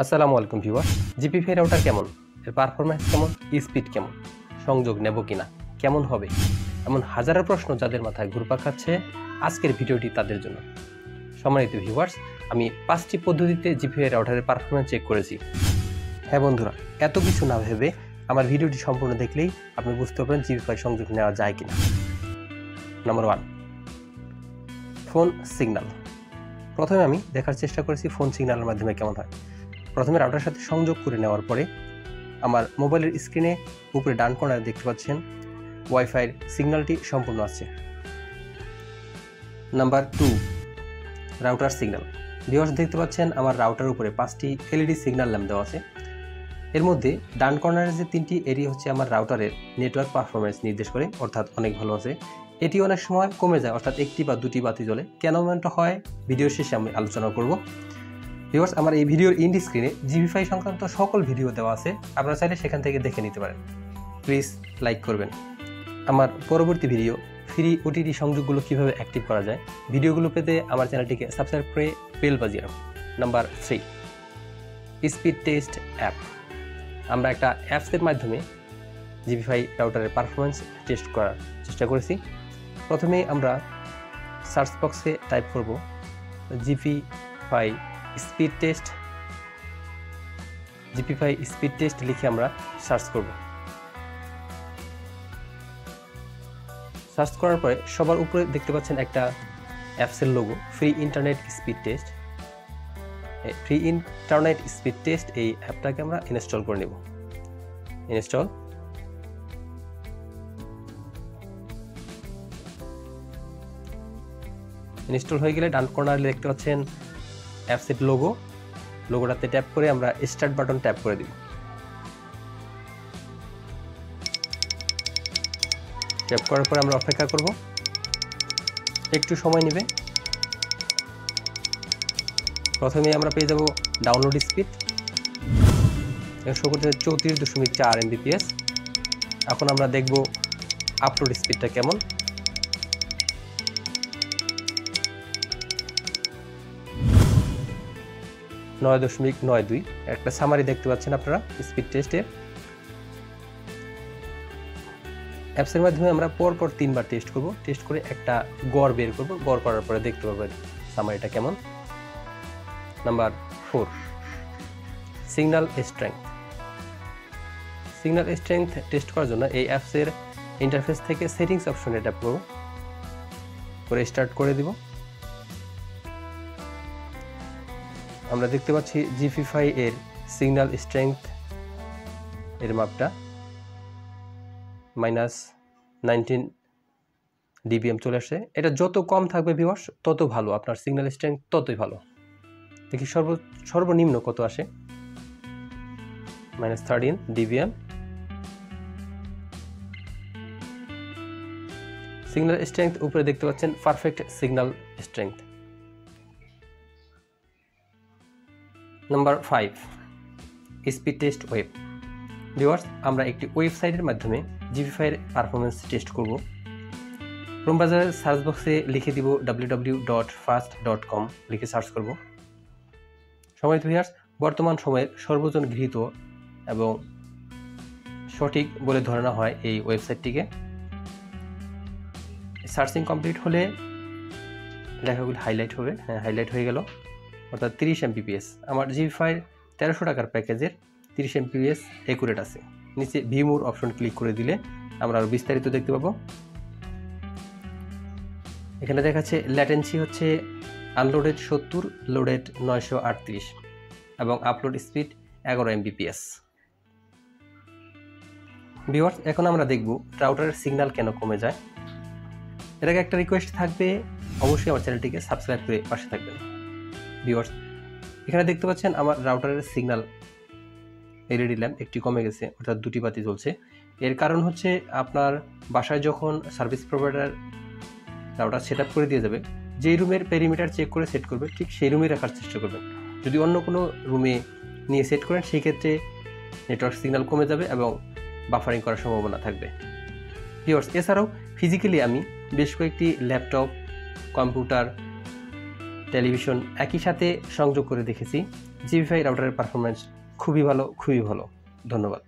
আসসালামু আলাইকুম viewers. জিপিফাই router কেমন, এর পারফরম্যান্স কেমন, স্পিড কেমন, সংযোগ নেব কিনা, কেমন হবে, এমন হাজারো প্রশ্ন যাদের মাথায় ঘুরপাক খাচ্ছে, আজকের ভিডিওটি তাদের জন্য। সম্মানিত ভিউয়ার্স, আমি 5টি পদ্ধতিতে জিপিফাই রাউটারের পারফরম্যান্স চেক করেছি। হ্যাঁ বন্ধুরা, এত কিছু না ভেবে আমার ভিডিওটি সম্পূর্ণ দেখলেই আপনি বুঝতে পারবেন জিপিফাই সংযোগ নেওয়া যায় কিনা। Number 1, phone signal. প্রথমে আমি দেখার চেষ্টা করেছি ফোন সিগন্যালের মাধ্যমে কেমন হয়। প্রথমে রাউটারের সাথে সংযোগ করে নেওয়ার পরে আমার মোবাইলের স্ক্রিনে উপরে ডান কর্নারে দেখতে পাচ্ছেন ওয়াইফাইয়ের সিগন্যালটি সম্পূর্ণ আছে। Number 2, router signal. ভিউয়ার্স দেখতে পাচ্ছেন আমার রাউটারের উপরে 5টি এলইডি সিগন্যাল ল্যাম্প দেওয়া আছে। এর মধ্যে ডান কর্নারের যে 3টি এরিয়া হচ্ছে আমার রাউটারের নেটওয়ার্ক পারফরমেন্স নির্দেশ করে, অর্থাৎ অনেক ভালো আছে। এটি অনেক সময় কমে যায়, অর্থাৎ 1টি বা 2টি বাতি জ্বলে। কেন এমনটা হয় ভিডিও শেষে আমি আলোচনা করব। ভিউয়ার্স, আমার এই ভিডিওর ইন্ড স্ক্রিনে জিপিফাই সংক্রান্ত সকল ভিডিও দেওয়া আছে, আপনারা চাইলে সেখান থেকে দেখে নিতে পারেন। প্লিজ লাইক করবেন। আমার পরবর্তী ভিডিও ফ্রি ওটিটি সংযোগগুলো কীভাবে অ্যাক্টিভ করা যায়, ভিডিওগুলো পেতে আমার চ্যানেলটিকে সাবস্ক্রাইব করে বেল বাজিয়ে রাখুন। Number 3, speed test app. আমরা একটা অ্যাপসের মাধ্যমে জিপিফাই রাউটারের পারফরমেন্স টেস্ট করার চেষ্টা করেছি। প্রথমে আমরা সার্চ বক্সে টাইপ করব জিপিফাই স্পিড টেস্ট। জিপিফাই স্পিড টেস্ট লিখে আমরা সার্চ করব। সার্চ করার পরে সবার উপরে দেখতে পাচ্ছেন একটা অ্যাপসের logo, free internet speed test. Free internet speed test এই অ্যাপটাকে আমরা ইনস্টল করে নেব। ইনস্টল হয়ে গেলে ডান কর্নারে দেখতে পাচ্ছেন অ্যাপসের লোগোটাতে ট্যাপ করে আমরা স্টার্ট বাটন ট্যাপ করে দিব। ট্যাপ করার পরে আমরা অপেক্ষা করব, একটু সময় নেবে। প্রথমে আমরা পেয়ে যাব ডাউনলোড স্পিড, শো করতে 34.4 Mbps। এখন আমরা দেখব আপলোড স্পিডটা কেমন। .92 একটা সামারি দেখতে পাচ্ছেন আপনারা স্পিড টেস্টের। অ্যাপসের মাধ্যমে আমরা পরপর 3বার টেস্ট করব, টেস্ট করে একটা গড় বের করব। গড় করার পরে দেখতে পারবেন সামারিটা কেমন। Number 4, signal strength. Signal strength test করার জন্য এই অ্যাপসের ইন্টারফেস থেকে সেটিংস অপশনে ট্যাপ করব, করে স্টার্ট করে দিব। আমরা দেখতে পাচ্ছি জিপিফাই এর সিগন্যাল স্ট্রেংথ এর মাপটা -19 dBm চলে আসছে। এটা যত কম থাকবে ভিউয়ার্স তত ভালো, আপনার সিগন্যাল স্ট্রেংথ ততই ভালো। দেখি সর্বনিম্ন কত আসে, -13 dBm। সিগন্যাল স্ট্রেংথ উপরে দেখতে পাচ্ছেন perfect signal strength. Number 5, speed test web. Viewers, আমরা একটি ওয়েবসাইটের মাধ্যমে জিপিফাই এর পারফরমেন্স টেস্ট করব। ক্রোম ব্রাউজারের সার্চ বক্সে লিখে দিব www.fast.com লিখে সার্চ করব। সম্মানিত ভিউয়ার্স, বর্তমান সময়ের সর্বজন গৃহীত এবং সঠিক বলে ধরে নেওয়া হয় এই ওয়েবসাইটটিকে। সার্চিং কমপ্লিট হলে লেখাগুলি হাইলাইট হবে। হ্যাঁ, হাইলাইট হয়ে গেল, অর্থাৎ 30 Mbps। আমার জিপিফাই 1300 টাকার প্যাকেজের 30 Mbps অ্যাকুরেট আছে। নিচে ভিউ মোর অপশন ক্লিক করে দিলে আমরা আরও বিস্তারিত দেখতে পাবো। এখানে দেখাচ্ছে ল্যাটেন্সি হচ্ছে আনলোডেড 70, লোডেড 938 এবং আপলোড স্পিড 11 Mbps। ভিউয়ার্স, এখন আমরা দেখব রাউটারের সিগন্যাল কেন কমে যায়। এর আগে একটা রিকোয়েস্ট থাকবে, অবশ্যই আমার চ্যানেলটিকে সাবস্ক্রাইব করে পাশে থাকবেন। ভিউয়ার্স, এখানে দেখতে পাচ্ছেন আমার রাউটারের সিগন্যাল এলইডি ল্যাম্প একটি কমে গেছে, অর্থাৎ 2টি বাতি জ্বলছে। এর কারণ হচ্ছে আপনার বাসায় যখন service provider router set up করে দিয়ে যাবে, যেই রুমের পেরিমিটার চেক করে সেট করবে ঠিক সেই রুমে রাখার চেষ্টা করবেন। যদি অন্য কোনো রুমে নিয়ে সেট করেন সেই ক্ষেত্রে নেটওয়ার্ক সিগন্যাল কমে যাবে এবং বাফারিং করার সম্ভাবনা থাকবে। ভিউয়ার্স, এছাড়াও ফিজিক্যালি আমি বেশ কয়েকটি ল্যাপটপ, কম্পিউটার টেলিভিশন একই সাথে সংযোগ করে দেখেছি। জিবিফাই রাউটারের পারফরমেন্স খুবই ভালো। ধন্যবাদ।